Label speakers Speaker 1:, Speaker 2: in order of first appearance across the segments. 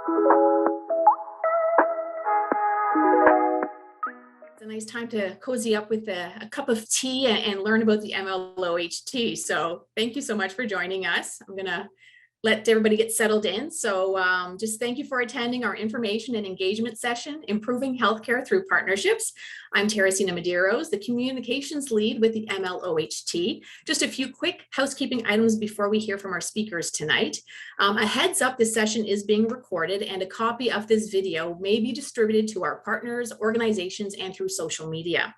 Speaker 1: It's a nice time to cozy up with a cup of tea and learn about the MLOHT. So thank you so much for joining us. I'm gonna let everybody get settled in. So just thank you for attending our information and engagement session, Improving Healthcare Through Partnerships. I'm Teresina Medeiros, the communications lead with the MLOHT. Just a few quick housekeeping items before we hear from our speakers tonight. A heads up, this session is being recorded and a copy of this video may be distributed to our partners, organizations, and through social media.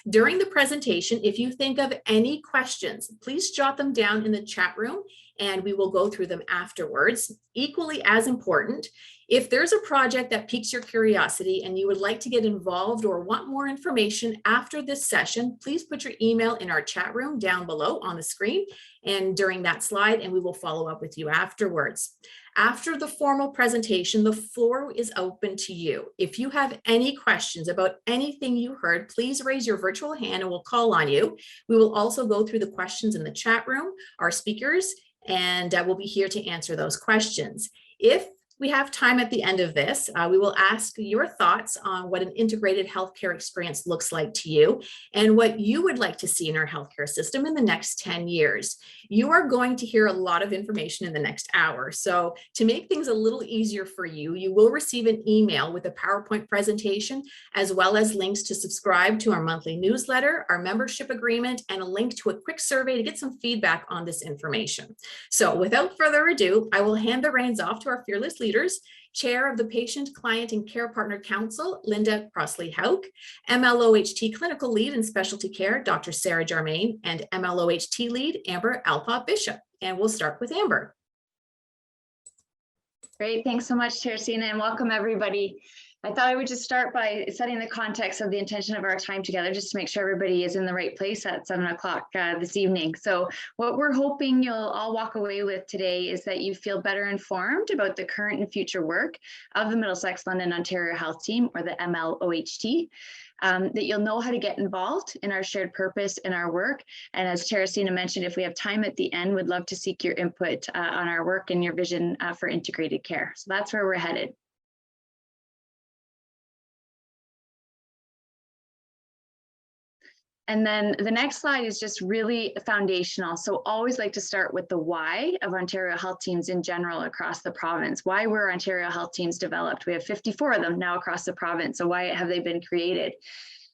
Speaker 1: During the presentation, if you think of any questions, please jot them down in the chat room and we will go through them afterwards. Equally as important, if there's a project that piques your curiosity and you would like to get involved or want more information after this session, please put your email in our chat room down below on the screen and during that slide, and we will follow up with you afterwards. After the formal presentation, the floor is open to you. If you have any questions about anything you heard, please raise your virtual hand and we'll call on you. We will also go through the questions in the chat room, our speakers, and we'll be here to answer those questions. If we have time at the end of this, we will ask your thoughts on what an integrated healthcare experience looks like to you and what you would like to see in our healthcare system in the next 10 years. You are going to hear a lot of information in the next hour. So to make things a little easier for you, you will receive an email with a PowerPoint presentation, as well as links to subscribe to our monthly newsletter, our membership agreement, and a link to a quick survey to get some feedback on this information. So without further ado, I will hand the reins off to our fearless leaders, Chair of the Patient, Client, and Care Partner Council, Linda Crossley-Hauk, MLOHT Clinical Lead in Specialty Care, Dr. Sarah Jarmain, and MLOHT Lead, Amber Alpop Bishop. And we'll start with Amber.
Speaker 2: Great, thanks so much, Teresina, and welcome everybody. I thought I would just start by setting the context of the intention of our time together, just to make sure everybody is in the right place at 7 o'clock this evening. So what we're hoping you'll all walk away with today is that you feel better informed about the current and future work of the Middlesex London Ontario Health Team, or the MLOHT, that you'll know how to get involved in our shared purpose in our work. And as Teresina mentioned, if we have time at the end, we'd love to seek your input on our work and your vision for integrated care. So that's where we're headed. And then the next slide is just really foundational. So always like to start with the why of Ontario Health Teams in general across the province. Why were Ontario Health Teams developed? We have 54 of them now across the province. So why have they been created?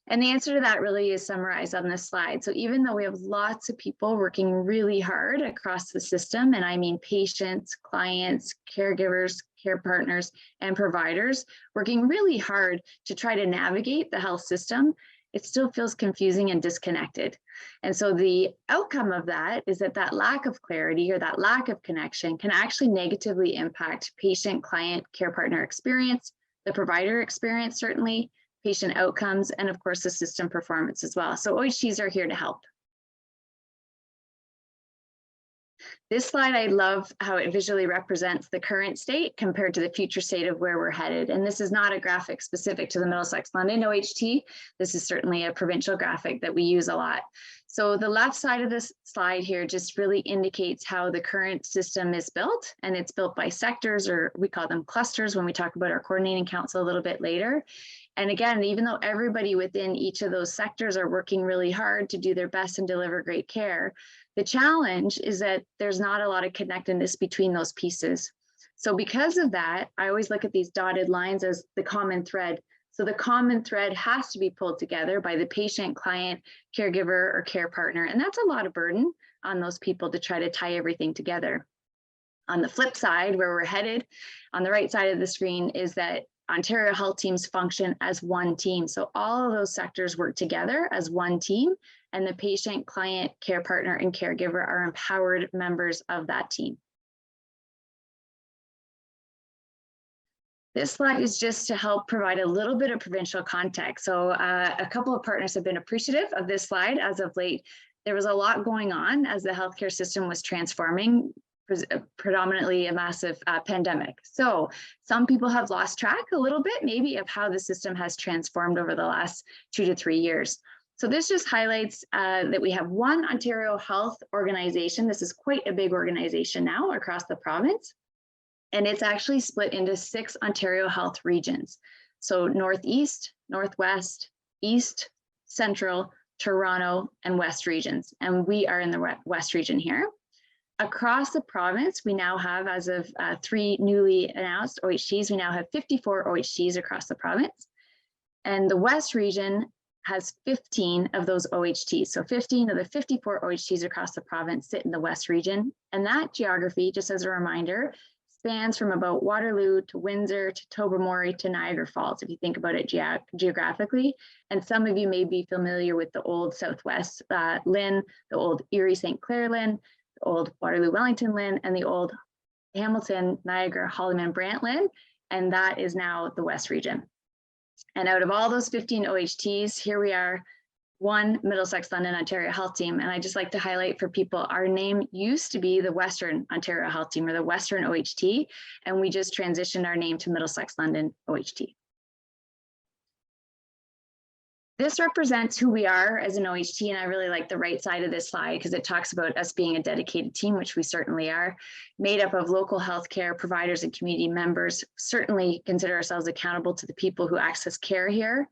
Speaker 2: And the answer to that really is summarized on this slide. So even though we have lots of people working really hard across the system, and I mean patients, clients, caregivers, care partners, and providers working really hard to try to navigate the health system, it still feels confusing and disconnected. And so the outcome of that is that that lack of clarity or that lack of connection can actually negatively impact patient, client, care partner experience, the provider experience, certainly, patient outcomes, and of course, the system performance as well. So OHTs are here to help. This slide, I love how it visually represents the current state compared to the future state of where we're headed. And this is not a graphic specific to the Middlesex London OHT. This is certainly a provincial graphic that we use a lot. So the left side of this slide here just really indicates how the current system is built, and it's built by sectors, or we call them clusters when we talk about our coordinating council a little bit later. And again, even though everybody within each of those sectors are working really hard to do their best and deliver great care, the challenge is that there's not a lot of connectedness between those pieces. So because of that, I always look at these dotted lines as the common thread. So the common thread has to be pulled together by the patient, client, caregiver, or care partner. And that's a lot of burden on those people to try to tie everything together. On the flip side, where we're headed, on the right side of the screen, is that Ontario Health Teams function as one team. So all of those sectors work together as one team, and the patient, client, care partner, and caregiver are empowered members of that team. This slide is just to help provide a little bit of provincial context. So a couple of partners have been appreciative of this slide as of late. There was a lot going on as the healthcare system was transforming, predominantly a massive pandemic. So some people have lost track a little bit, maybe, of how the system has transformed over the last 2 to 3 years. So this just highlights that we have one Ontario Health organization. This is quite a big organization now across the province. And it's actually split into 6 Ontario Health regions. So Northeast, Northwest, East, Central, Toronto, and West regions. And we are in the West region here. Across the province, we now have, as of 3 newly announced OHTs, we now have 54 OHTs across the province. And the West region has 15 of those OHTs. So 15 of the 54 OHTs across the province sit in the West region. And that geography, just as a reminder, spans from about Waterloo to Windsor to Tobermory to Niagara Falls, if you think about it geographically. And some of you may be familiar with the old Southwest LHIN, the old Erie St. Clair LHIN, the old Waterloo Wellington LHIN, and the old Hamilton, Niagara, Haldimand, Brant LHIN. And that is now the West region. And out of all those 15 OHTs, here we are, one Middlesex London Ontario Health Team. And I just like to highlight for people, our name used to be the Western Ontario Health Team, or the Western OHT, and we just transitioned our name to Middlesex London OHT. This represents who we are as an OHT, and I really like the right side of this slide because it talks about us being a dedicated team, which we certainly are, made up of local healthcare providers and community members. Certainly consider ourselves accountable to the people who access care here,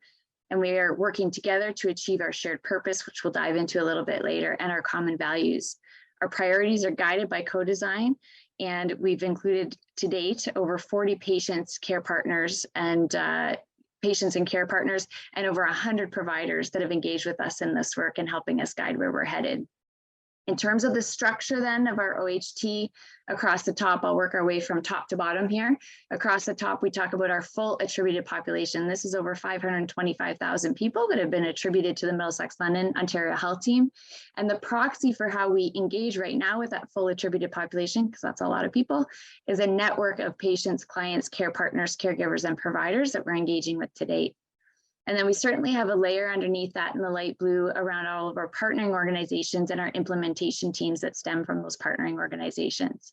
Speaker 2: and we are working together to achieve our shared purpose, which we'll dive into a little bit later, and our common values. Our priorities are guided by co-design, and we've included to date over 40 patients, care partners, and patients and care partners, and over 100 providers that have engaged with us in this work and helping us guide where we're headed. In terms of the structure then of our OHT, across the top, I'll work our way from top to bottom here. Across the top, we talk about our full attributed population. This is over 525,000 people that have been attributed to the Middlesex London Ontario Health Team. And the proxy for how we engage right now with that full attributed population, because that's a lot of people, is a network of patients, clients, care partners, caregivers, and providers that we're engaging with to date. And then we certainly have a layer underneath that in the light blue around all of our partnering organizations and our implementation teams that stem from those partnering organizations.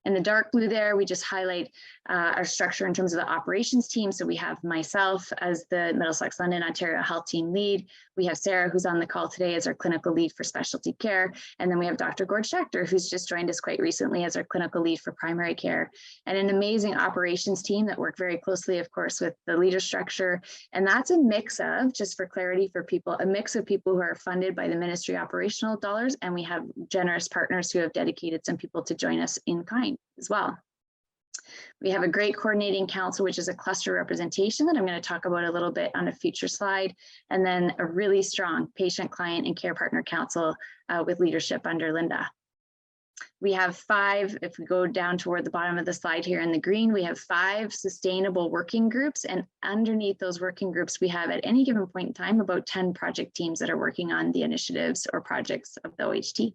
Speaker 2: In the dark blue there, we just highlight our structure in terms of the operations team. So we have myself as the Middlesex London Ontario Health Team lead. We have Sarah, who's on the call today, as our clinical lead for specialty care. And then we have Dr. Gord Schechter, who's just joined us quite recently as our clinical lead for primary care. And an amazing operations team that work very closely, of course, with the leader structure. And that's a mix of, just for clarity for people, a mix of people who are funded by the ministry operational dollars. And we have generous partners who have dedicated some people to join us in kind as well. We have a great coordinating council, which is a cluster representation that I'm going to talk about a little bit on a future slide, and then a really strong patient, client, and care partner council with leadership under Linda. We have 5, if we go down toward the bottom of the slide here in the green, we have 5 sustainable working groups, and underneath those working groups, we have at any given point in time about 10 project teams that are working on the initiatives or projects of the OHT.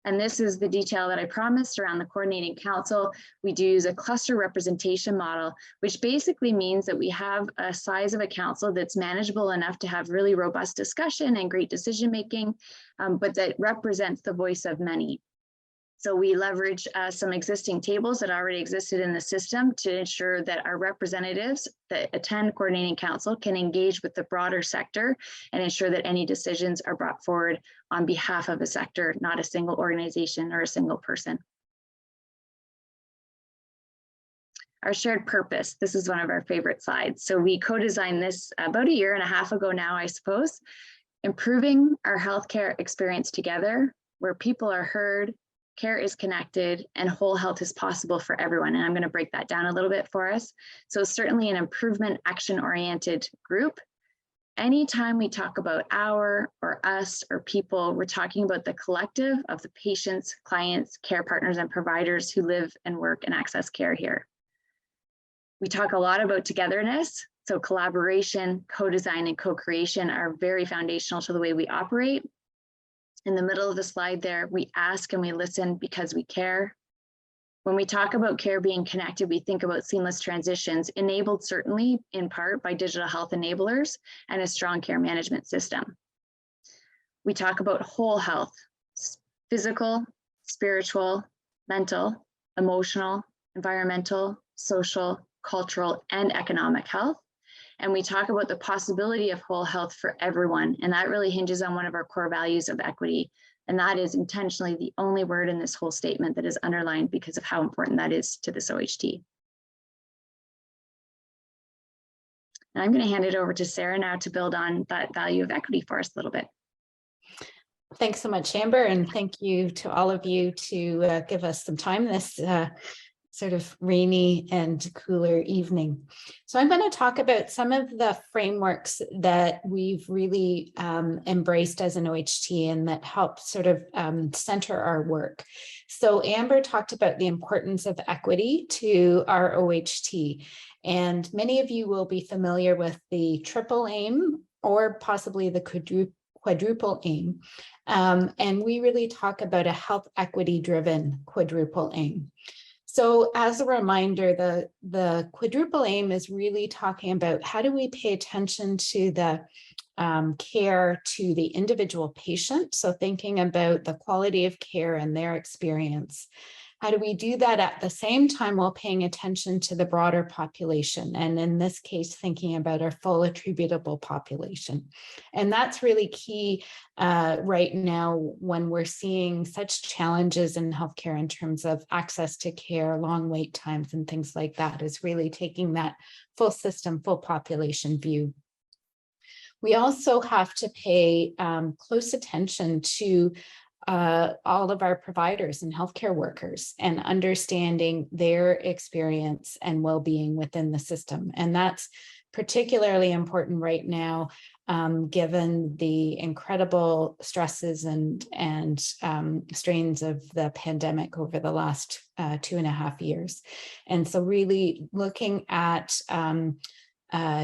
Speaker 2: And this is the detail that I promised around the coordinating council. We do use a cluster representation model, which basically means that we have a size of a council that's manageable enough to have really robust discussion and great decision-making, but that represents the voice of many. So we leverage some existing tables that already existed in the system to ensure that our representatives that attend coordinating council can engage with the broader sector and ensure that any decisions are brought forward on behalf of a sector, not a single organization or a single person. Our shared purpose, this is one of our favorite slides. So we co-designed this about 1.5 years ago now, I suppose, improving our healthcare experience together, where people are heard, care is connected, and whole health is possible for everyone. And I'm going to break that down a little bit for us. So certainly an improvement action-oriented group. Anytime we talk about our or us or people, we're talking about the collective of the patients, clients, care partners, and providers who live and work and access care here. We talk a lot about togetherness. So collaboration, co-design, and co-creation are very foundational to the way we operate. In the middle of the slide there, we ask and we listen because we care. When we talk about care being connected, we think about seamless transitions, enabled certainly in part by digital health enablers and a strong care management system. We talk about whole health, physical, spiritual, mental, emotional, environmental, social, cultural, and economic health. And we talk about the possibility of whole health for everyone. And that really hinges on one of our core values of equity, And that is intentionally the only word in this whole statement that is underlined because of how important that is to this OHT. And I'm going to hand it over to Sarah now to build on that value of equity for us a little bit.
Speaker 3: Thanks so much, Amber, and thank you to all of you to give us some time this sort of rainy and cooler evening. So I'm going to talk about some of the frameworks that we've really embraced as an OHT and that help sort of center our work. So Amber talked about the importance of equity to our OHT, and many of you will be familiar with the triple aim or possibly the quadruple aim. And we really talk about a health equity driven quadruple aim. So as a reminder, the quadruple aim is really talking about how do we pay attention to the care to the individual patient. So thinking about the quality of care and their experience. How do we do that at the same time while paying attention to the broader population? And in this case, thinking about our full attributable population. And that's really key right now when we're seeing such challenges in healthcare in terms of access to care, long wait times, and things like that, is really taking that full system, full population view. We also have to pay close attention to all of our providers and healthcare workers and understanding their experience and well-being within the system. And that's particularly important right now, given the incredible stresses and strains of the pandemic over the last 2.5 years. And so really looking at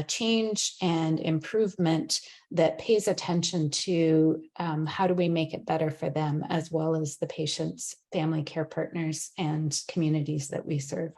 Speaker 3: change and improvement that pays attention to how do we make it better for them, as well as the patients, family care partners, and communities that we serve.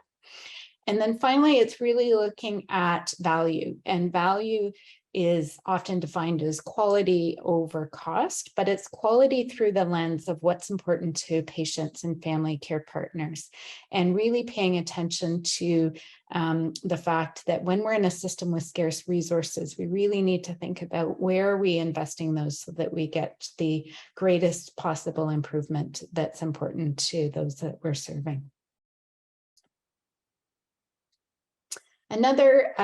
Speaker 3: And then finally, it's really looking at value, and value is often defined as quality over cost, but it's quality through the lens of what's important to patients and family care partners, and really paying attention to the fact that when we're in a system with scarce resources, we really need to think about where are we investing those so that we get the greatest possible improvement that's important to those that we're serving. Another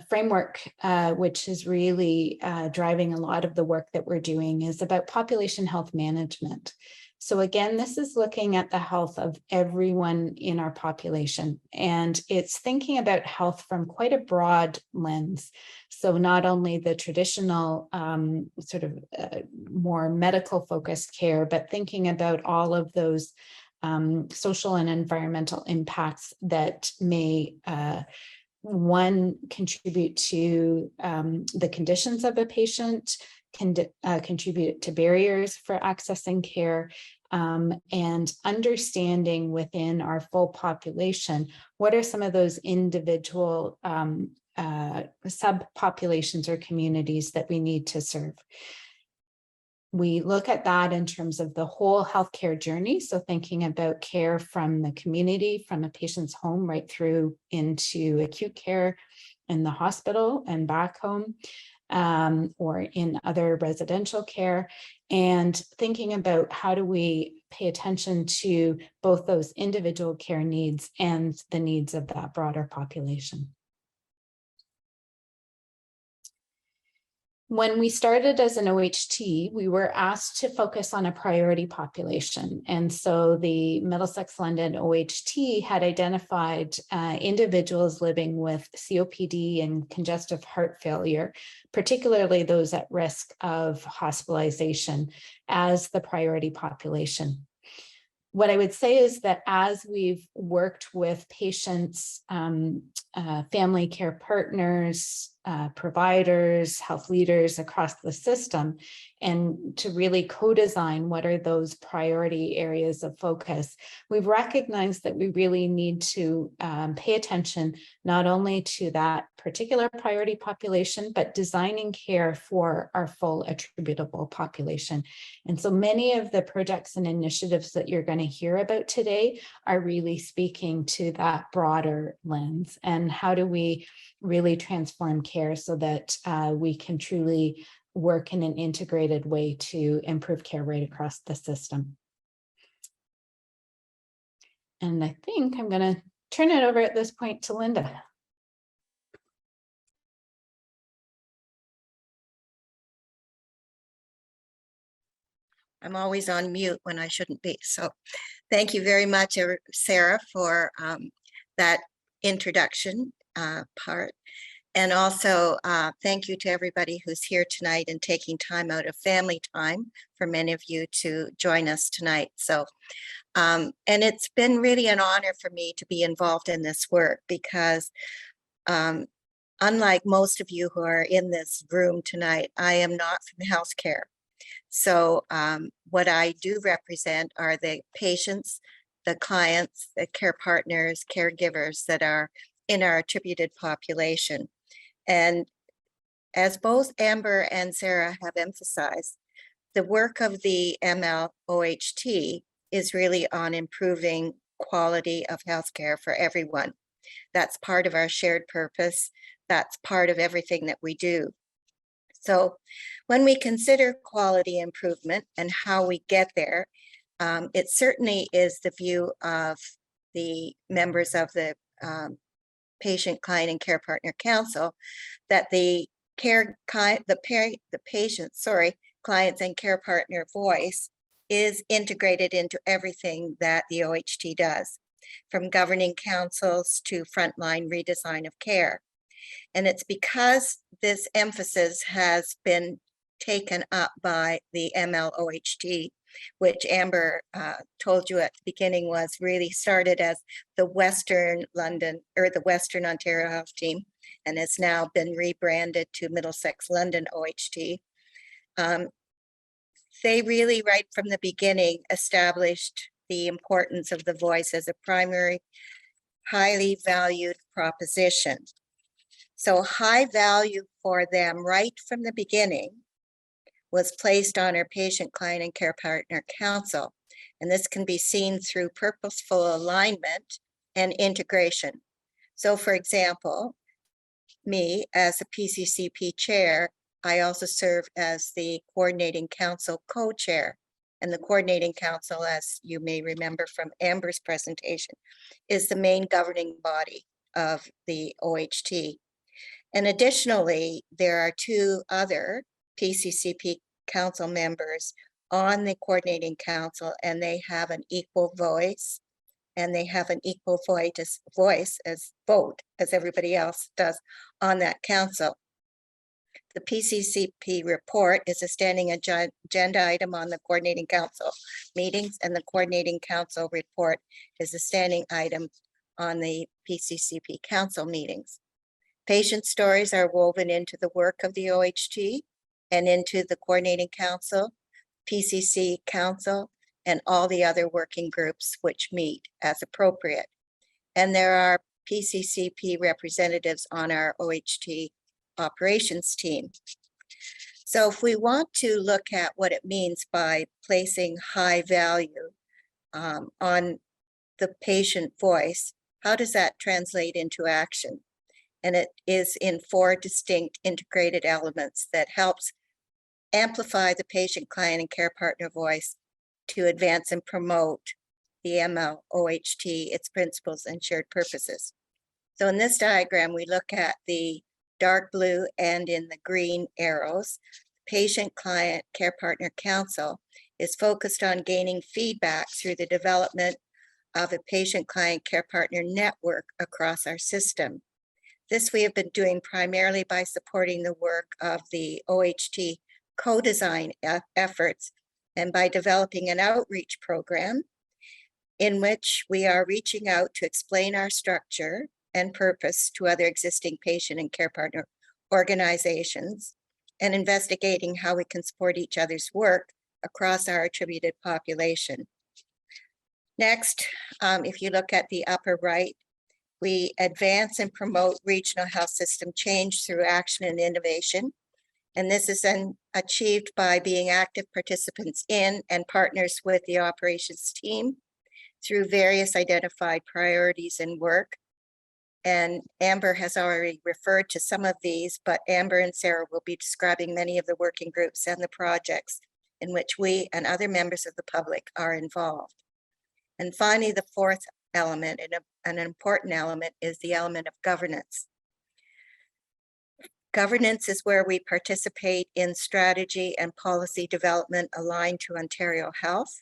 Speaker 3: framework which is really driving a lot of the work that we're doing is about population health management. So again, this is looking at the health of everyone in our population, and it's thinking about health from quite a broad lens. So not only the traditional sort of more medical focused care, but thinking about all of those social and environmental impacts that may one, contribute to the conditions of a patient, can contribute to barriers for accessing care, and understanding within our full population, what are some of those individual subpopulations or communities that we need to serve. We look at that in terms of the whole healthcare journey. So thinking about care from the community, from a patient's home, right through into acute care in the hospital and back home, or in other residential care, and thinking about how do we pay attention to both those individual care needs and the needs of that broader population. When we started as an OHT, we were asked to focus on a priority population. And so the Middlesex London OHT had identified individuals living with COPD and congestive heart failure, particularly those at risk of hospitalization, as the priority population. What I would say is that as we've worked with patients, family care partners, providers, health leaders across the system, and to really co-design what are those priority areas of focus, we've recognized that we really need to pay attention not only to that particular priority population, but designing care for our full attributable population. And so many of the projects and initiatives that you're going to hear about today are really speaking to that broader lens, and how do we really transform care so that we can truly work in an integrated way to improve care right across the system. And I think I'm going to turn it over at this point to Linda.
Speaker 4: I'm always on mute when I shouldn't be. So thank you very much, Sarah, for that introduction part. And also thank you to everybody who's here tonight and taking time out of family time for many of you to join us tonight. So, and it's been really an honor for me to be involved in this work because unlike most of you who are in this room tonight, I am not from healthcare. So what I do represent are the patients, the clients, the care partners, caregivers that are in our attributed population. And as both Amber and Sarah have emphasized, the work of the MLOHT is really on improving quality of healthcare for everyone. That's part of our shared purpose. That's part of everything that we do. So when we consider quality improvement and how we get there, it certainly is the view of the members of the Patient, Client, and Care Partner Council that the patient's clients and care partner voice is integrated into everything that the OHT does, from governing councils to frontline redesign of care. And it's because this emphasis has been taken up by the MLOHT, which Amber told you at the beginning was really started as the Western London or the Western Ontario Health Team and has now been rebranded to Middlesex London OHT. They really, right from the beginning, established the importance of the voice as a primary, highly valued proposition. So high value for them right from the beginning was placed on our Patient, Client, and Care Partner Council. And this can be seen through purposeful alignment and integration. So for example, me as a PCCP chair, I also serve as the Coordinating Council co-chair. And the Coordinating Council, as you may remember from Amber's presentation, is the main governing body of the OHT. And additionally, there are two other PCCP council members on the Coordinating Council, and they have an equal voice, and they have an equal voice as vote as everybody else does on that council. The PCCP report is a standing agenda item on the Coordinating Council meetings, and the Coordinating Council report is a standing item on the PCCP council meetings. Patient stories are woven into the work of the OHT and into the Coordinating Council, PCC Council, and all the other working groups which meet as appropriate. And there are PCCP representatives on our OHT operations team. So if we want to look at what it means by placing high value on the patient voice, how does that translate into action? And it is in 4 distinct integrated elements that helps amplify the patient, client, and care partner voice to advance and promote the MLOHT, its principles and shared purposes. So in this diagram, we look at the dark blue and in the green arrows. Patient, Client, Care Partner Council is focused on gaining feedback through the development of a patient, client, care partner network across our system. This we have been doing primarily by supporting the work of the OHT co-design efforts and by developing an outreach program in which we are reaching out to explain our structure and purpose to other existing patient and care partner organizations and investigating how we can support each other's work across our attributed population. Next, if you look at the upper right, we advance and promote regional health system change through action and innovation. And this is then achieved by being active participants in and partners with the operations team through various identified priorities and work. And Amber has already referred to some of these, but Amber and Sarah will be describing many of the working groups and the projects in which we and other members of the public are involved. And finally, the fourth element, and an important element, is the element of governance. Governance is where we participate in strategy and policy development aligned to Ontario Health,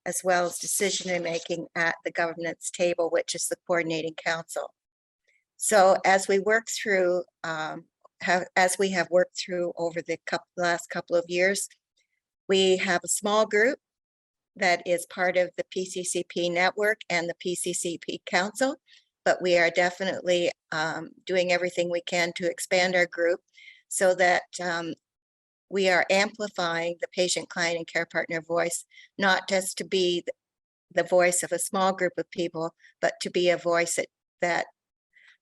Speaker 4: as well as decision-making at the governance table, which is the coordinating council. So as we work through, as we have worked through over the last couple of years, we have a small group that is part of the PCCP network and the PCCP Council, but we are definitely doing everything we can to expand our group so that we are amplifying the patient, client, and care partner voice, not just to be the voice of a small group of people, but to be a voice that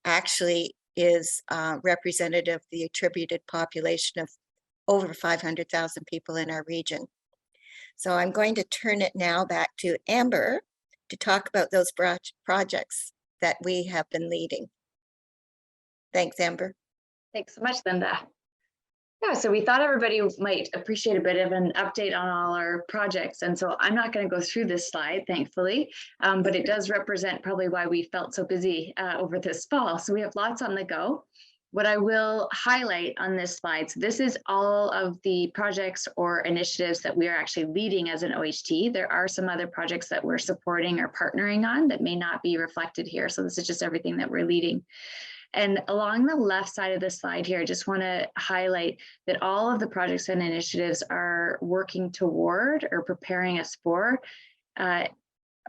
Speaker 4: actually is representative of the attributed population of over 500,000 people in our region. So I'm going to turn it now back to Amber to talk about those projects that we have been leading. Thanks, Amber.
Speaker 2: Thanks so much, Linda. Yeah, so we thought everybody might appreciate a bit of an update on all our projects. And so I'm not going to go through this slide, thankfully, but it does represent probably why we felt so busy over this fall. So we have lots on the go. What I will highlight on this slide, so this is all of the projects or initiatives that we are actually leading as an OHT. There are some other projects that we're supporting or partnering on that may not be reflected here. So this is just everything that we're leading. And along the left side of the slide here, I just want to highlight that all of the projects and initiatives are working toward or preparing us for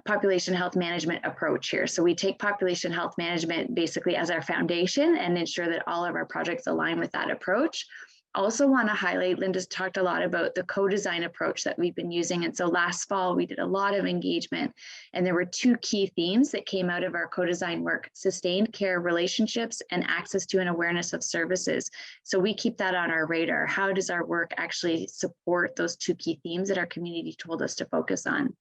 Speaker 2: population health management approach here. So we take population health management basically as our foundation and ensure that all of our projects align with that approach. Also want to highlight, Linda's talked a lot about the co-design approach that we've been using. And so last fall, we did a lot of engagement and there were two key themes that came out of our co-design work: sustained care relationships and access to and awareness of services. So we keep that on our radar. How does our work actually support those two key themes that our community told us to focus on?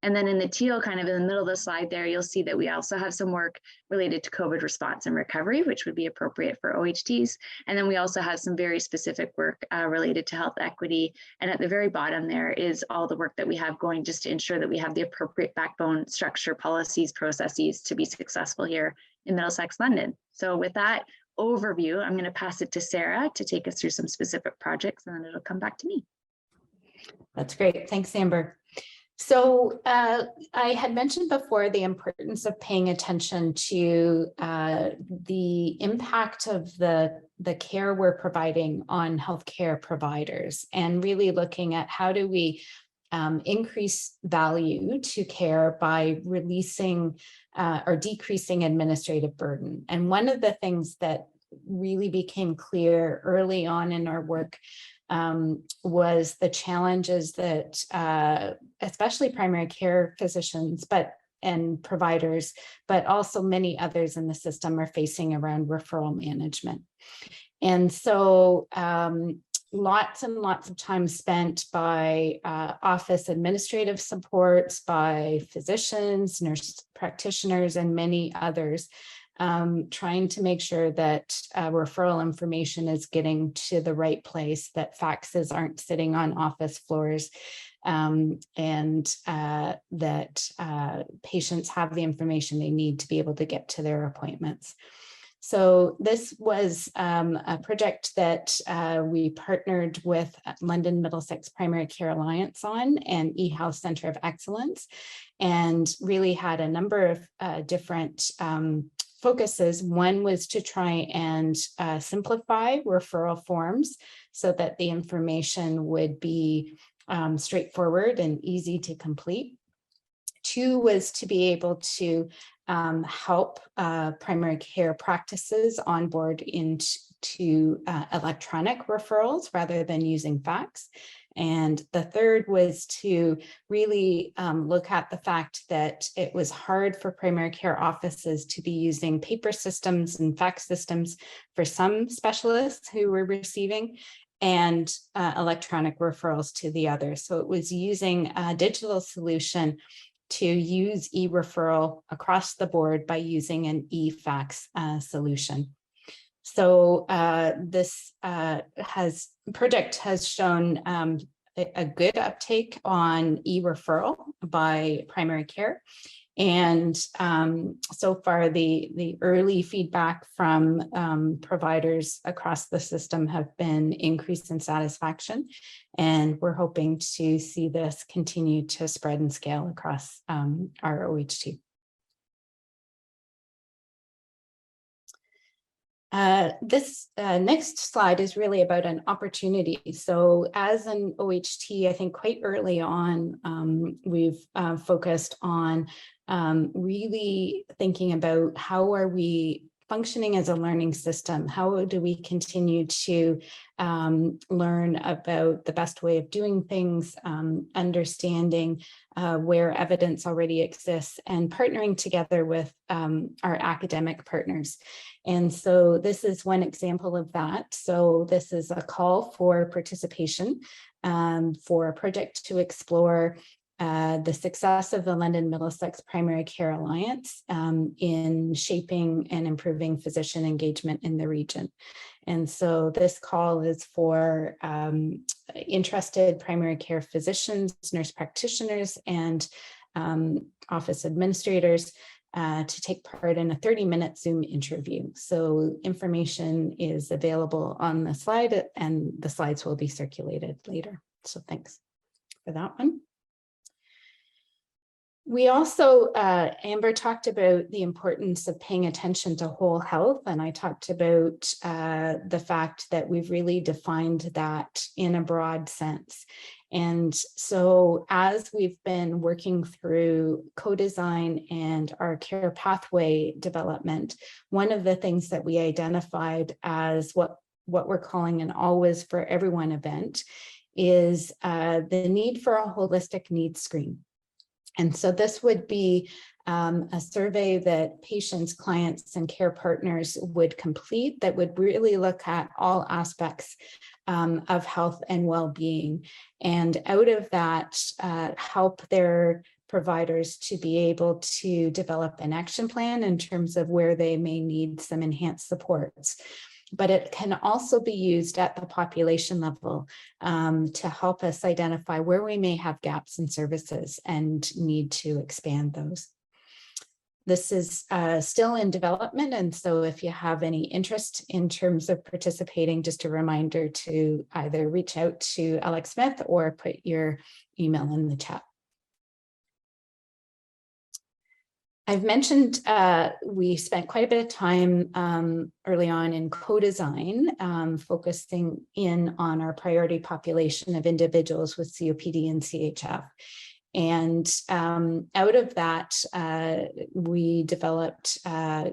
Speaker 2: And then in the teal, kind of in the middle of the slide there, you'll see that we also have some work related to COVID response and recovery, which would be appropriate for OHTs. And then we also have some very specific work related to health equity. And at the very bottom there is all the work that we have going just to ensure that we have the appropriate backbone structure, policies, processes to be successful here in Middlesex, London. So with that overview, I'm going to pass it to Sarah to take us through some specific projects, and then it'll come back to me.
Speaker 3: That's great. Thanks, Amber. So I had mentioned before the importance of paying attention to the impact of the care we're providing on healthcare providers, and really looking at how do we increase value to care by releasing or decreasing administrative burden. And one of the things that really became clear early on in our work was the challenges that especially primary care physicians and providers, but also many others in the system are facing around referral management. And so lots and lots of time spent by office administrative supports, by physicians, nurse practitioners, and many others, trying to make sure that referral information is getting to the right place, that faxes aren't sitting on office floors, and that patients have the information they need to be able to get to their appointments. So this was a project that we partnered with London Middlesex Primary Care Alliance on, and eHealth Center of Excellence, and really had a number of different focuses. One was to try and simplify referral forms so that the information would be straightforward and easy to complete. Two was to be able to help primary care practices onboard into electronic referrals rather than using fax. And the third was to really look at the fact that it was hard for primary care offices to be using paper systems and fax systems for some specialists who were receiving, and electronic referrals to the others. So it was using a digital solution to use e-referral across the board by using an e-fax solution. So this project has shown a good uptake on e-referral by primary care. And so far, the early feedback from providers across the system have been increase in satisfaction. And we're hoping to see this continue to spread and scale across our OHT. This next slide is really about an opportunity. So as an OHT, I think quite early on, we've focused on really thinking about how are we functioning as a learning system? How do we continue to learn about the best way of doing things, understanding where evidence already exists, and partnering together with our academic partners. And so this is one example of that. So this is a call for participation for a project to explore the success of the London Middlesex Primary Care Alliance in shaping and improving physician engagement in the region. And so this call is for interested primary care physicians, nurse practitioners, and office administrators to take part in a 30-minute Zoom interview. So information is available on the slide, and the slides will be circulated later. So thanks for that one. We also, Amber talked about the importance of paying attention to whole health, and I talked about the fact that we've really defined that in a broad sense. And so as we've been working through co-design and our care pathway development, one of the things that we identified as what we're calling an always for everyone event is the need for a holistic needs screen. And so this would be a survey that patients, clients, and care partners would complete that would really look at all aspects of health and well-being. And out of that, help their providers to be able to develop an action plan in terms of where they may need some enhanced supports. But it can also be used at the population level to help us identify where we may have gaps in services and need to expand those. This is still in development, and so if you have any interest in terms of participating, just a reminder to either reach out to Alex Smith or put your email in the chat. I've mentioned we spent quite a bit of time early on in co-design, focusing in on our priority population of individuals with COPD and CHF. And out of that, we developed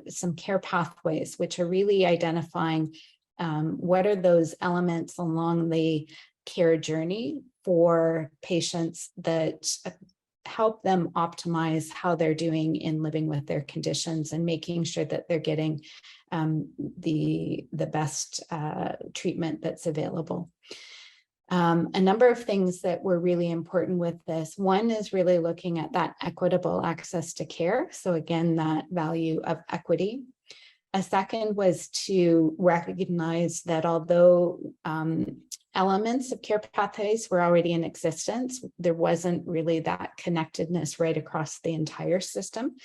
Speaker 3: some care pathways, which are really identifying what are those elements along the care journey for patients that help them optimize how they're doing in living with their conditions and making sure that they're getting the best treatment that's available. A number of things that were really important with this. One is really looking at that equitable access to care. So again, that value of equity. A second was to recognize that although elements of care pathways were already in existence, there wasn't really that connectedness right across the entire system.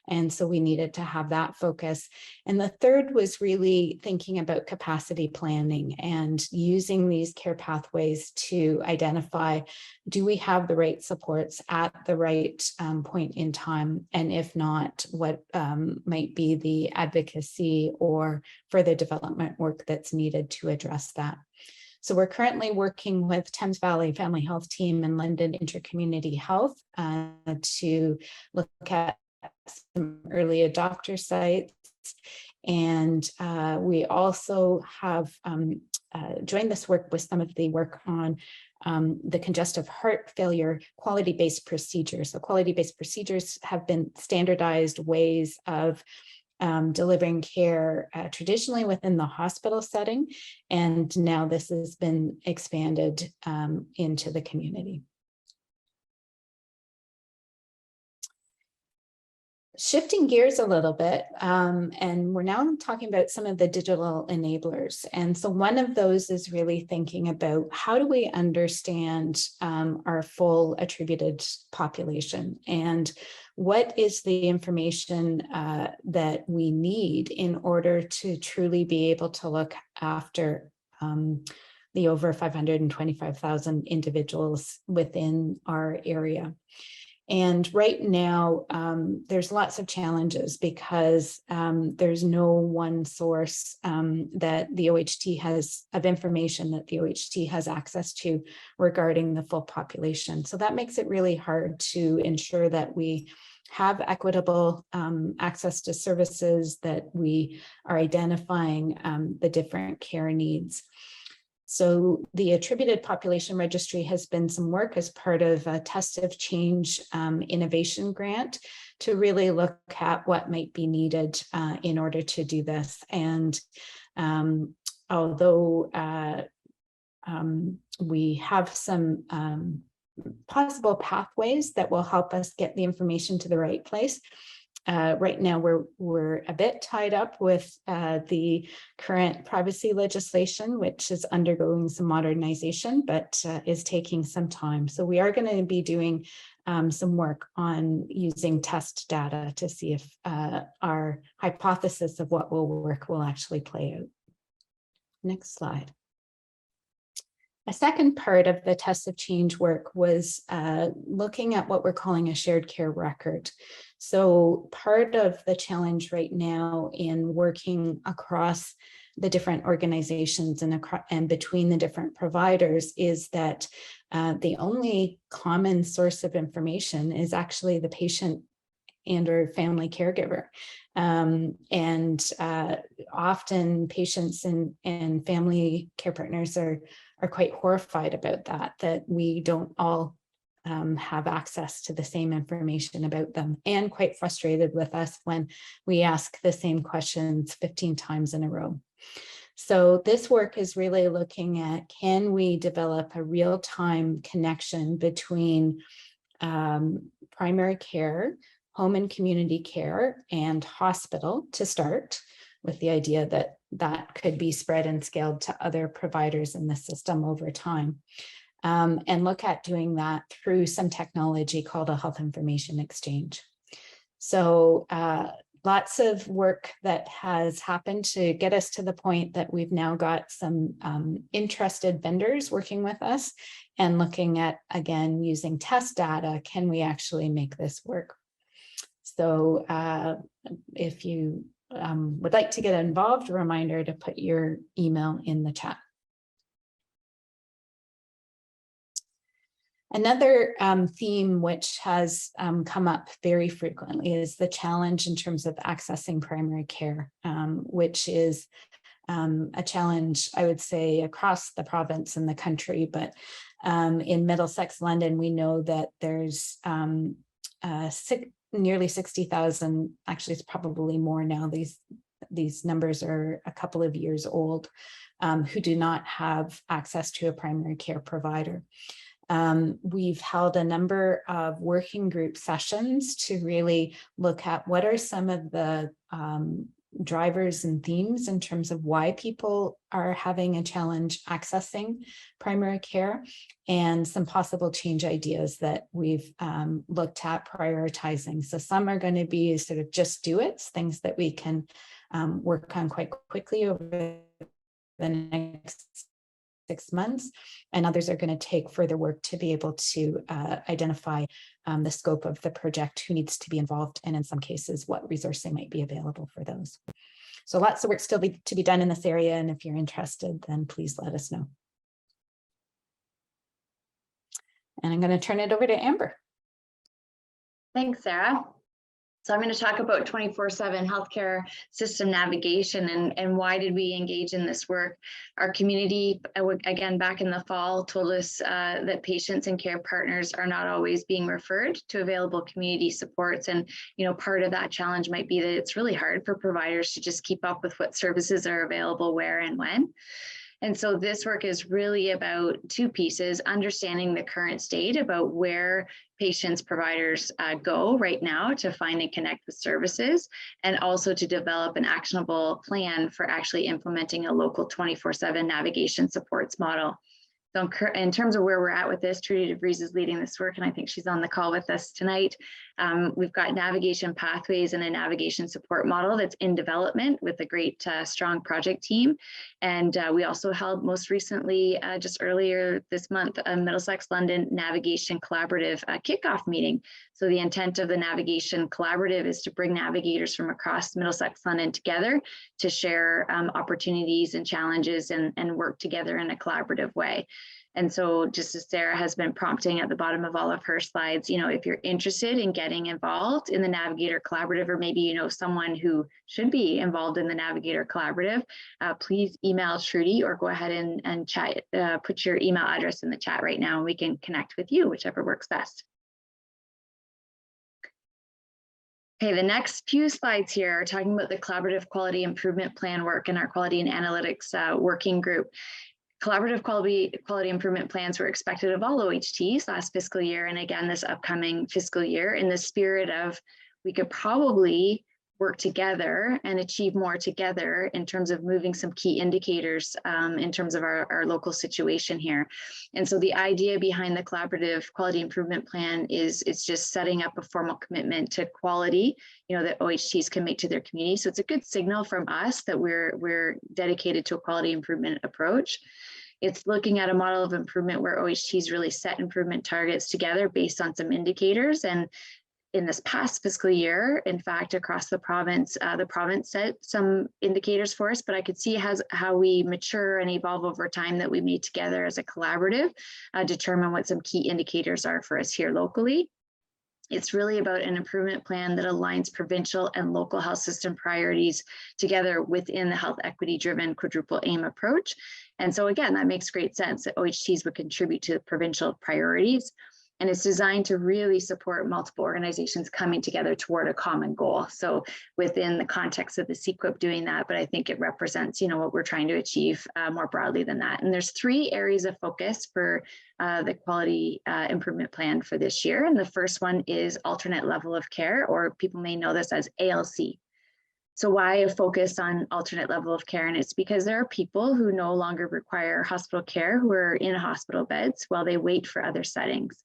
Speaker 3: And so we needed to have that focus. And the third was really thinking about capacity planning and using these care pathways to identify, do we have the right supports at the right point in time? And if not, what might be the advocacy or further development work that's needed to address that? So we're currently working with Thames Valley Family Health Team and London Intercommunity Health to look at some early adopter sites. And we also have joined this work with some of the work on the congestive heart failure quality-based procedures. So quality-based procedures have been standardized ways of delivering care traditionally within the hospital setting, and now this has been expanded into the community. shifting gears a little bit, and we're now talking about some of the digital enablers. And so one of those is really thinking about how do we understand our full attributed population, and what is the information that we need in order to truly be able to look after the over 525,000 individuals within our area. And right now, there's lots of challenges because there's no one source that the OHT has of information that the OHT has access to regarding the full population. So that makes it really hard to ensure that we have equitable access to services, that we are identifying the different care needs. So the Attributed Population Registry has been some work as part of a Test of Change innovation grant to really look at what might be needed in order to do this. And although we have some possible pathways that will help us get the information to the right place, right now, we're a bit tied up with the current privacy legislation, which is undergoing some modernization, but is taking some time. So we are going to be doing some work on using test data to see if our hypothesis of what will work will actually play out. Next slide. A second part of the Test of Change work was looking at what we're calling a shared care record. So part of the challenge right now in working across the different organizations and between the different providers is that the only common source of information is actually the patient and or family caregiver. Often patients and family care partners are quite horrified about that we don't all have access to the same information about them, and quite frustrated with us when we ask the same questions 15 times in a row. So this work is really looking at, can we develop a real-time connection between primary care, home and community care, and hospital to start, with the idea that that could be spread and scaled to other providers in the system over time. And look at doing that through some technology called a health information exchange. So lots of work that has happened to get us to the point that we've now got some interested vendors working with us and looking at, again, using test data, can we actually make this work? So if you would like to get involved, a reminder to put your email in the chat. Another theme which has come up very frequently is the challenge in terms of accessing primary care, which is a challenge, I would say, across the province and the country. But in Middlesex, London, we know that there's nearly 60,000, actually it's probably more now, these numbers are a couple of years old, who do not have access to a primary care provider. We've held a number of working group sessions to really look at what are some of the drivers and themes in terms of why people are having a challenge accessing primary care, and some possible change ideas that we've looked at prioritizing. So some are going to be sort of just do it, things that we can work on quite quickly over the next 6 months, and others are going to take further work to be able to identify the scope of the project, who needs to be involved, and in some cases, what resourcing might be available for those. So lots of work still to be done in this area, and if you're interested, then please let us know. And I'm going to turn it over to Amber.
Speaker 2: Thanks, Sarah. So I'm going to talk about 24/7 healthcare system navigation and why did we engage in this work. Our community, again, back in the fall, told us that patients and care partners are not always being referred to available community supports. And, you know, part of that challenge might be that it's really hard for providers to just keep up with what services are available where and when. And so this work is really about two pieces: understanding the current state about where patients, providers go right now to find and connect with services, and also to develop an actionable plan for actually implementing a local 24/7 navigation supports model. So in terms of where we're at with this, Trudy DeVries is leading this work, and I think she's on the call with us tonight. We've got navigation pathways and a navigation support model that's in development with a great, strong project team. And we also held most recently, just earlier this month, a Middlesex London Navigation Collaborative kickoff meeting. So the intent of the Navigation Collaborative is to bring navigators from across Middlesex London together to share opportunities and challenges and work together in a collaborative way. And so just as Sarah has been prompting at the bottom of all of her slides, you know, if you're interested in getting involved in the Navigator Collaborative, or maybe you know someone who should be involved in the Navigator Collaborative, please email Trudy or go ahead and chat, put your email address in the chat right now and we can connect with you, whichever works best. Okay, the next few slides here are talking about the Collaborative Quality Improvement Plan work in our Quality and Analytics Working Group. Collaborative quality improvement plans were expected of all OHTs last fiscal year, and again this upcoming fiscal year, in the spirit of we could probably work together and achieve more together in terms of moving some key indicators in terms of our local situation here. And so the idea behind the Collaborative Quality Improvement Plan is it's just setting up a formal commitment to quality, you know, that OHTs can make to their community. So it's a good signal from us that we're dedicated to a quality improvement approach. It's looking at a model of improvement where OHTs really set improvement targets together based on some indicators. And in this past fiscal year, in fact, across the province set some indicators for us, but I could see how we mature and evolve over time that we made together as a collaborative, determine what some key indicators are for us here locally. It's really about an improvement plan that aligns provincial and local health system priorities together within the health equity driven quadruple aim approach. And so again, that makes great sense that OHTs would contribute to provincial priorities. And it's designed to really support multiple organizations coming together toward a common goal. So within the context of the CEQIP doing that, but I think it represents, you know, what we're trying to achieve more broadly than that. And there's 3 areas of focus for the quality improvement plan for this year. And the first one is alternate level of care, or people may know this as ALC. So why a focus on alternate level of care? And it's because there are people who no longer require hospital care who are in hospital beds while they wait for other settings.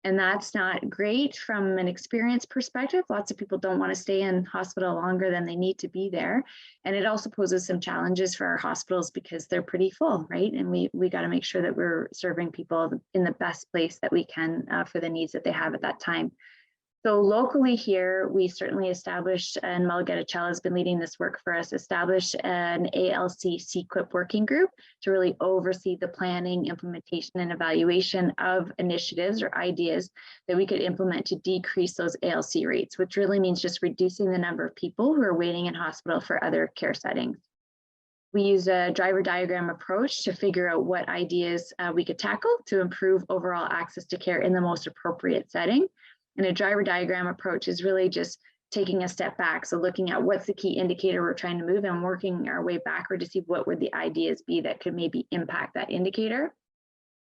Speaker 2: And that's not great from an experience perspective. Lots of people don't want to stay in hospital longer than they need to be there. And it also poses some challenges for our hospitals because they're pretty full, right? And we got to make sure that we're serving people in the best place that we can for the needs that they have at that time. So locally here, we certainly established, and Mulugeta Chell has been leading this work for us, established an ALC CEQIP working group to really oversee the planning, implementation, and evaluation of initiatives or ideas that we could implement to decrease those ALC rates, which really means just reducing the number of people who are waiting in hospital for other care settings. We use a driver diagram approach to figure out what ideas we could tackle to improve overall access to care in the most appropriate setting. And a driver diagram approach is really just taking a step back. So looking at what's the key indicator we're trying to move and working our way backward to see what would the ideas be that could maybe impact that indicator.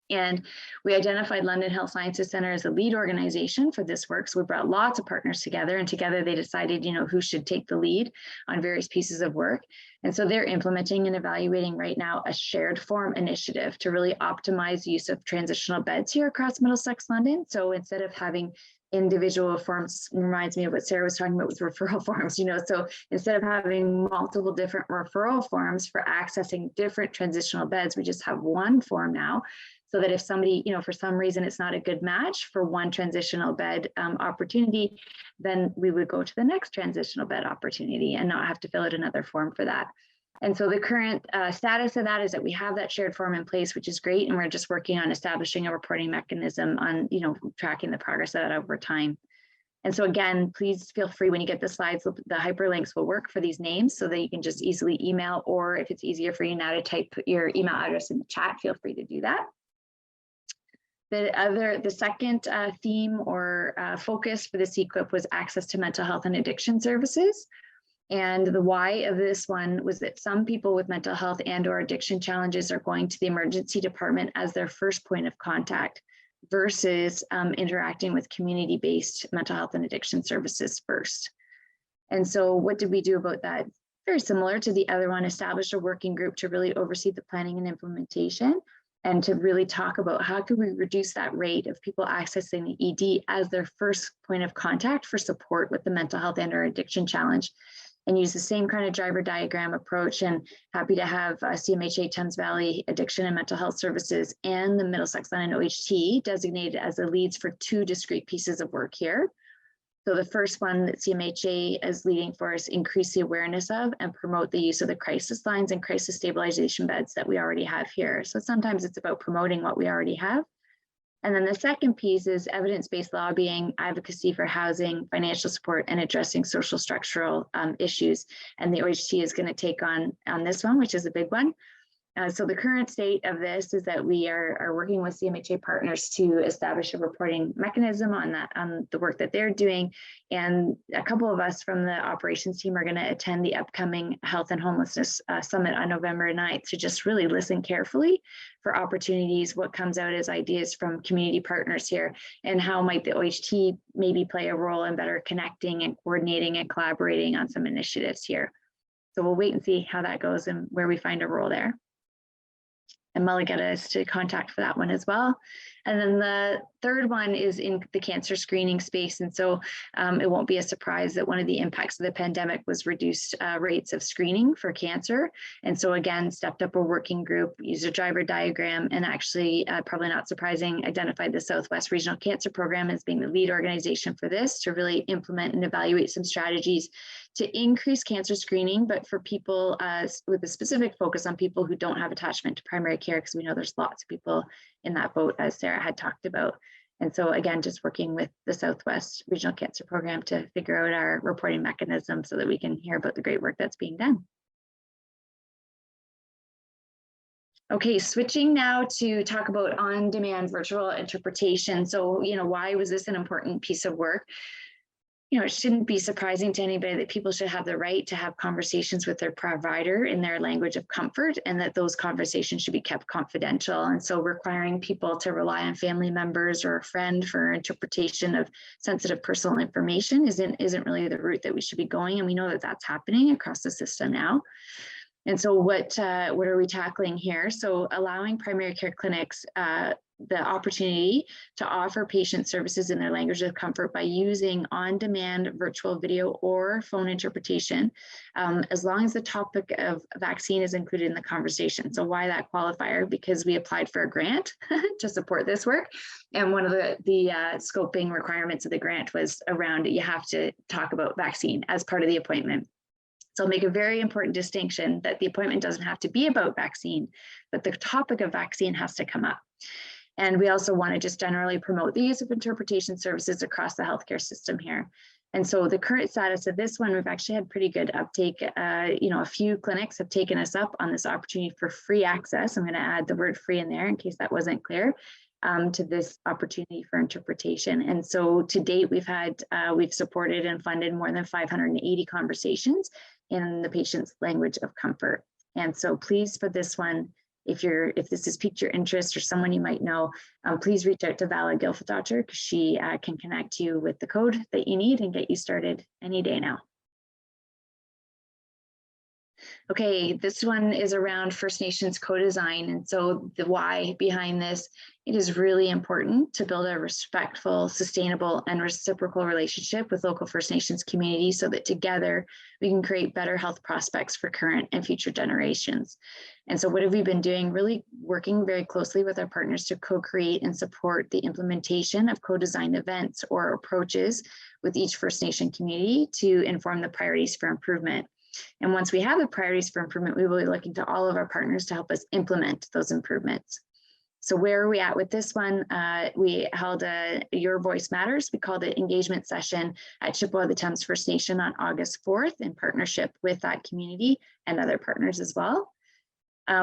Speaker 2: And we identified London Health Sciences Centre as a lead organization for this work. So we brought lots of partners together, and together they decided, you know, who should take the lead on various pieces of work. And so they're implementing and evaluating right now a shared form initiative to really optimize use of transitional beds here across Middlesex London. So instead of having individual forms, reminds me of what Sarah was talking about with referral forms, you know, so instead of having multiple different referral forms for accessing different transitional beds, we just have one form now, so that if somebody, you know, for some reason it's not a good match for one transitional bed opportunity, then we would go to the next transitional bed opportunity and not have to fill out another form for that. And so the current status of that is that we have that shared form in place, which is great. And we're just working on establishing a reporting mechanism on, you know, tracking the progress of that over time. And so again, please feel free when you get the slides, the hyperlinks will work for these names so that you can just easily email, or if it's easier for you now to type your email address in the chat, feel free to do that. The second theme or focus for the CEQIP was access to mental health and addiction services. And the why of this one was that some people with mental health and or addiction challenges are going to the emergency department as their first point of contact versus interacting with community-based mental health and addiction services first. And so what did we do about that? Very similar to the other one, established a working group to really oversee the planning and implementation and to really talk about how could we reduce that rate of people accessing the ED as their first point of contact for support with the mental health and or addiction challenge, and use the same kind of driver diagram approach. And happy to have CMHA Thames Valley Addiction and Mental Health Services and the Middlesex London OHT designated as the leads for two discrete pieces of work here. So the first one that CMHA is leading for is increase the awareness of and promote the use of the crisis lines and crisis stabilization beds that we already have here. So sometimes it's about promoting what we already have. And then the second piece is evidence-based lobbying, advocacy for housing, financial support, and addressing social structural issues. And the OHT is going to take on this one, which is a big one. So the current state of this is that we are working with CMHA partners to establish a reporting mechanism on the work that they're doing. And a couple of us from the operations team are going to attend the upcoming Health and Homelessness Summit on November 9th to just really listen carefully for opportunities, what comes out as ideas from community partners here, and how might the OHT maybe play a role in better connecting and coordinating and collaborating on some initiatives here. So we'll wait and see how that goes and where we find a role there. And Mulligetta is to contact for that one as well. And then the third one is in the cancer screening space. And so it won't be a surprise that one of the impacts of the pandemic was reduced rates of screening for cancer. And so again, stepped up a working group, used a driver diagram, and actually, probably not surprising, identified the Southwest Regional Cancer Program as being the lead organization for this to really implement and evaluate some strategies to increase cancer screening, but for people with a specific focus on people who don't have attachment to primary care, because we know there's lots of people in that boat, as Sarah had talked about. And so again, just working with the Southwest Regional Cancer Program to figure out our reporting mechanism so that we can hear about the great work that's being done. Okay, switching now to talk about on-demand virtual interpretation. So, why was this an important piece of work? It shouldn't be surprising to anybody that people should have the right to have conversations with their provider in their language of comfort, and that those conversations should be kept confidential. And so requiring people to rely on family members or a friend for interpretation of sensitive personal information isn't really the route that we should be going. And we know that that's happening across the system now. And so what are we tackling here? So allowing primary care clinics the opportunity to offer patient services in their language of comfort by using on-demand virtual video or phone interpretation, as long as the topic of vaccine is included in the conversation. So why that qualifier? Because we applied for a grant to support this work. And one of the scoping requirements of the grant was around you have to talk about vaccine as part of the appointment. So I'll make a very important distinction that the appointment doesn't have to be about vaccine, but the topic of vaccine has to come up. And we also want to just generally promote the use of interpretation services across the healthcare system here. And so the current status of this one, we've actually had pretty good uptake. A few clinics have taken us up on this opportunity for free access. I'm going to add the word free in there in case that wasn't clear, to this opportunity for interpretation. And so to date, we've supported and funded more than 580 conversations in the patient's language of comfort. And so please, for this one, if this has piqued your interest or someone you might know, please reach out to Vala Gilfadottir, because she can connect you with the code that you need and get you started any day now. Okay, this one is around First Nations co-design. And so the why behind this, it is really important to build a respectful, sustainable, and reciprocal relationship with local First Nations communities so that together we can create better health prospects for current and future generations. And so what have we been doing? Really working very closely with our partners to co-create and support the implementation of co-designed events or approaches with each First Nation community to inform the priorities for improvement. And once we have the priorities for improvement, we will be looking to all of our partners to help us implement those improvements. So where are we at with this one? We held a Your Voice Matters. We called it engagement session at Chippewa the Thames First Nation on August 4th in partnership with that community and other partners as well.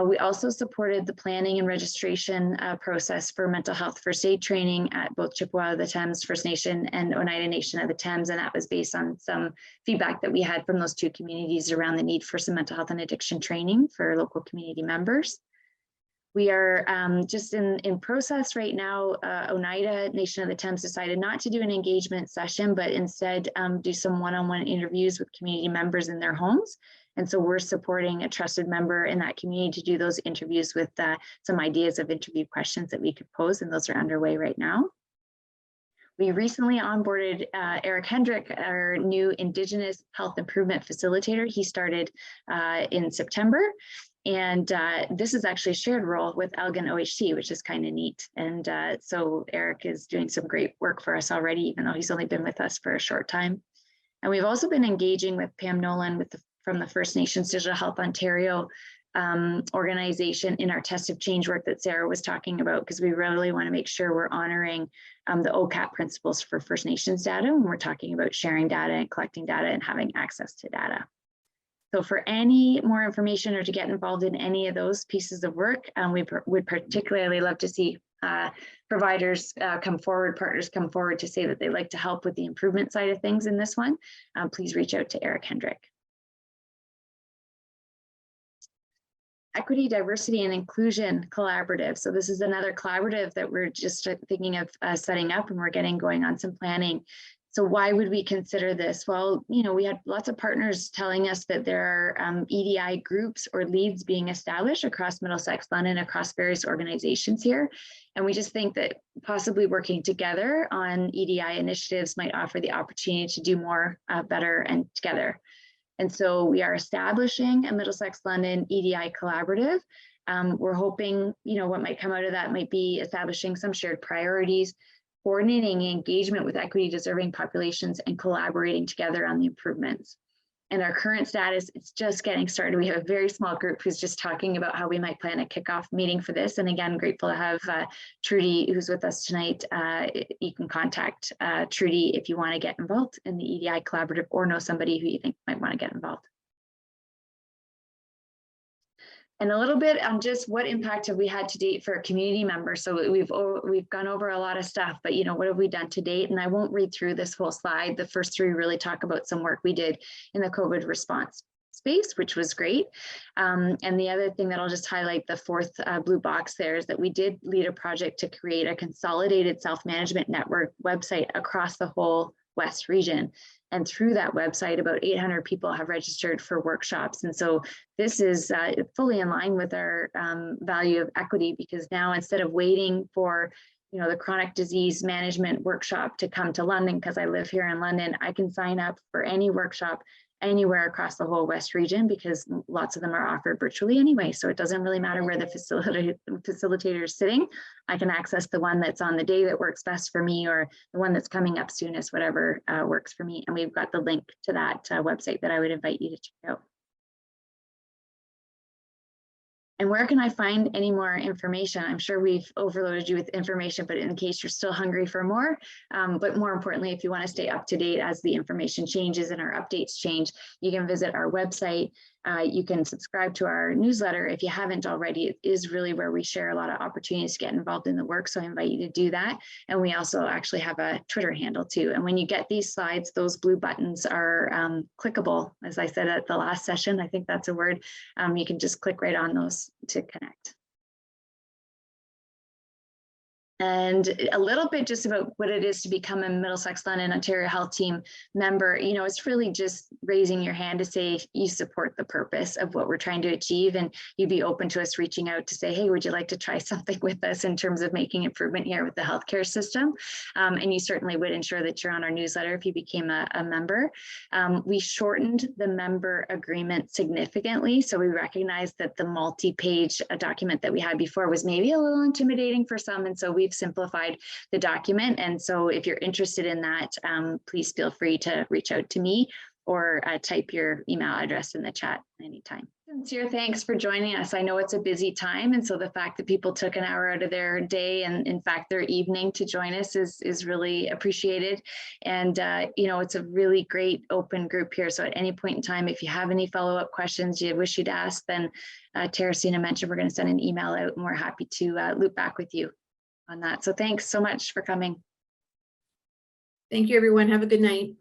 Speaker 2: We also supported the planning and registration process for mental health first aid training at both Chippewa of the Thames First Nation and Oneida Nation of the Thames. And that was based on some feedback that we had from those two communities around the need for some mental health and addiction training for local community members. We are just in process right now. Oneida Nation of the Thames decided not to do an engagement session, but instead do some one-on-one interviews with community members in their homes. And so we're supporting a trusted member in that community to do those interviews with some ideas of interview questions that we could pose, and those are underway right now. We recently onboarded Eric Hendrick, our new Indigenous Health Improvement Facilitator. He started in September. And this is actually a shared role with Elgin OHT, which is kind of neat. And so Eric is doing some great work for us already, even though he's only been with us for a short time. And we've also been engaging with Pam Nolan from the First Nations Digital Health Ontario organization in our test of change work that Sarah was talking about, because we really want to make sure we're honoring the OCAP principles for First Nations data when we're talking about sharing data and collecting data and having access to data. So for any more information or to get involved in any of those pieces of work, we would particularly love to see providers come forward, partners come forward to say that they'd like to help with the improvement side of things in this one. Please reach out to Eric Hendrick. Equity, Diversity, and Inclusion Collaborative. So this is another collaborative that we're just thinking of setting up, and we're getting going on some planning. So why would we consider this? Well, you know, we had lots of partners telling us that there are EDI groups or leads being established across Middlesex London, across various organizations here. And we just think that possibly working together on EDI initiatives might offer the opportunity to do more, better, and together. And so we are establishing a Middlesex London EDI collaborative. We're hoping, you know, what might come out of that might be establishing some shared priorities, coordinating engagement with equity deserving populations, and collaborating together on the improvements. And our current status, it's just getting started. We have a very small group who's just talking about how we might plan a kickoff meeting for this. And again, grateful to have Trudy, who's with us tonight. You can contact Trudy if you want to get involved in the EDI collaborative or know somebody who you think might want to get involved. And a little bit on just what impact have we had to date for community members. So we've gone over a lot of stuff, but you know, what have we done to date? And I won't read through this whole slide. The first three really talk about some work we did in the COVID response space, which was great. And the other thing that I'll just highlight, the fourth blue box there, is that we did lead a project to create a consolidated self-management network website across the whole West region. And through that website, about 800 people have registered for workshops. And so this is fully in line with our value of equity, because now instead of waiting for, you know, the chronic disease management workshop to come to London, because I live here in London, I can sign up for any workshop anywhere across the whole West region, because lots of them are offered virtually anyway. So it doesn't really matter where the facilitator is sitting. I can access the one that's on the day that works best for me, or the one that's coming up soonest, whatever works for me. And we've got the link to that website that I would invite you to check out. And where can I find any more information? I'm sure we've overloaded you with information, but in case you're still hungry for more, but more importantly, if you want to stay up to date as the information changes and our updates change, you can visit our website. You can subscribe to our newsletter if you haven't already. It is really where we share a lot of opportunities to get involved in the work. So I invite you to do that. And we also actually have a Twitter handle too. And when you get these slides, those blue buttons are clickable. As I said at the last session, I think that's a word. You can just click right on those to connect. And a little bit just about what it is to become a Middlesex London Ontario Health Team member. You know, it's really just raising your hand to say you support the purpose of what we're trying to achieve, and you'd be open to us reaching out to say, hey, would you like to try something with us in terms of making improvement here with the healthcare system? And you certainly would ensure that you're on our newsletter if you became a member. We shortened the member agreement significantly. So we recognized that the multi-page document that we had before was maybe a little intimidating for some. And so we've simplified the document. And so if you're interested in that, please feel free to reach out to me or type your email address in the chat anytime. Sincere thanks for joining us. I know it's a busy time, and so the fact that people took an hour out of their day and in fact their evening to join us is really appreciated. And you know, it's a really great open group here. So at any point in time, if you have any follow-up questions you wish you'd ask, then Teresina mentioned we're going to send an email out, and we're happy to loop back with you on that. So thanks so much for coming.
Speaker 1: Thank you, everyone. Have a good night.